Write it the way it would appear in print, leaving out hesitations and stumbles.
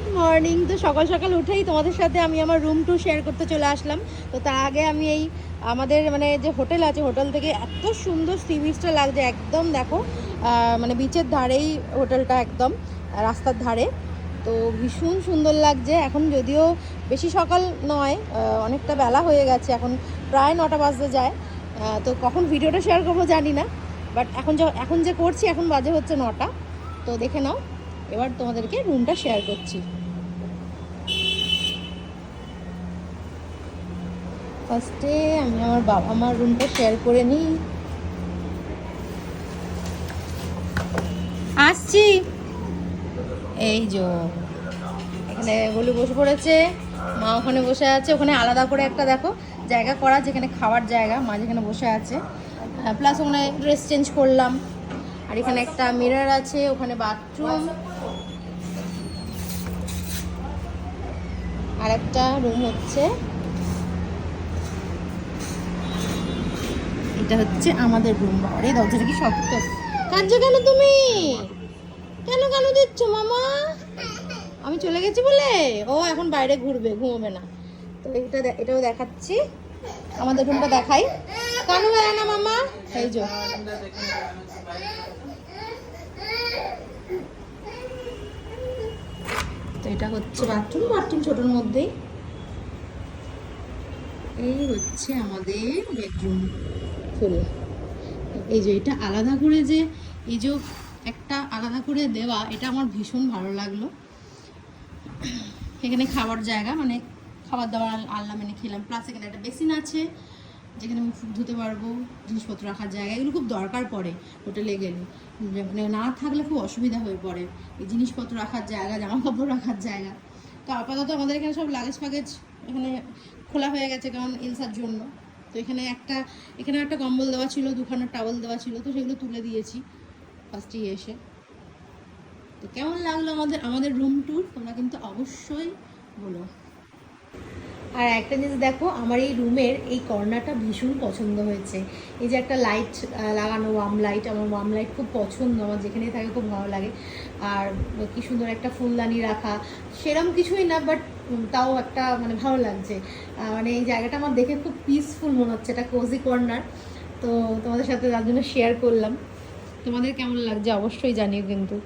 Good morning. তো সকাল সকাল উঠেই তোমাদের সাথে আমি আমার রুম টু শেয়ার করতে চলে আসলাম। তো তার আগে আমি এই আমাদের মানে যে হোটেল আছে, হোটেল থেকে এত সুন্দর সি বিচটা লাগছে, একদম দেখো মানে বিচের ধারেই হোটেলটা, একদম রাস্তার ধারে। তো ভীষণ সুন্দর লাগছে। এখন যদিও বেশি সকাল নয়, অনেকটা বেলা হয়ে গেছে, এখন প্রায় 9টা বাজতে যায়। তো কখন ভিডিওটা শেয়ার করবো জানি না, বাট এখন যে করছি এখন বাজে হচ্ছে 9টা। তো দেখে নাও, এবার তোমাদেরকে রুমটা শেয়ার করছি। ফার্স্টে আমি আমার বাবা মার রুমটা শেয়ার করে নিই। আসছি, এই যে এখানে বলু বসে পড়েছে, মা ওখানে বসে আছে। ওখানে আলাদা করে একটা দেখো জায়গা করা, যেখানে খাওয়ার জায়গা, মা যেখানে বসে আছে, প্লাস ওখানে ড্রেস চেঞ্জ করলাম। আর এখানে একটা মিরর আছে, ওখানে বাথরুম। আর একটা রুম হচ্ছে, এটা হচ্ছে আমাদের রুম। বাড়ি দরজাটা কি শক্ত, কাঁদছো কেন তুমি? কেন কেন দিচ্ছ মামা? আমি চলে গেছি বলে ও এখন বাইরে ঘুরবে, ঘুমোবে না। তো এটাও দেখাচ্ছি, আমাদের রুমটা দেখাই। কানু বেড়ায় না মামা, এই যে তো এটা হচ্ছে বাথরুম। বাথরুম ছোটোর মধ্যেই। এই হচ্ছে আমাদের বেডরুম ফুল। এই যে এটা আলাদা করে, যে এই যে একটা আলাদা করে দেওয়া, এটা আমার ভীষণ ভালো লাগলো। এখানে খাবার জায়গা, মানে খাবার দাবার আনলাম, এনে খেলাম। প্লাস এখানে একটা বেসিন আছে, যেখানে আমি ফুল ধুতে পারবো, জিনিসপত্র রাখার জায়গা। এগুলো খুব দরকার পড়ে হোটেলে গেলে, মানে না থাকলে খুব অসুবিধা হয়ে পড়ে। এই জিনিসপত্র রাখার জায়গা, জামা কাপড় রাখার জায়গা। তো আপাতত আমাদের এখানে সব লাগেজ ফাগেজ এখানে খোলা হয়ে গেছে, কারণ এলসার জন্য। তো এখানে একটা কম্বল দেওয়া ছিল, দুখানা টাওয়েল দেওয়া ছিল, তো সেগুলো তুলে দিয়েছি ফার্স্টেই এসে। তো কেমন লাগলো আমাদের রুম ট্যুর, তোমরা কিন্তু অবশ্যই বলো। আর একটা জিনিস দেখো, আমার এই রুমের এই কর্নারটা ভীষণ পছন্দ হয়েছে। এই যে একটা লাইট লাগানো, ওয়ার্ম লাইট, আমার ওয়ার্ম লাইট খুব পছন্দ, আমার যেখানেই থাকে খুব ভালো লাগে। আর কি সুন্দর একটা ফুলদানি রাখা, সেরকম কিছুই না, বাট তাও একটা মানে ভালো লাগছে। মানে এই জায়গাটা আমার দেখে খুব পিসফুল মনে হচ্ছে, এটা কোজি কর্নার। তো তোমাদের সাথে তার জন্য শেয়ার করলাম। তোমাদের কেমন লাগছে অবশ্যই জানিও কিন্তু।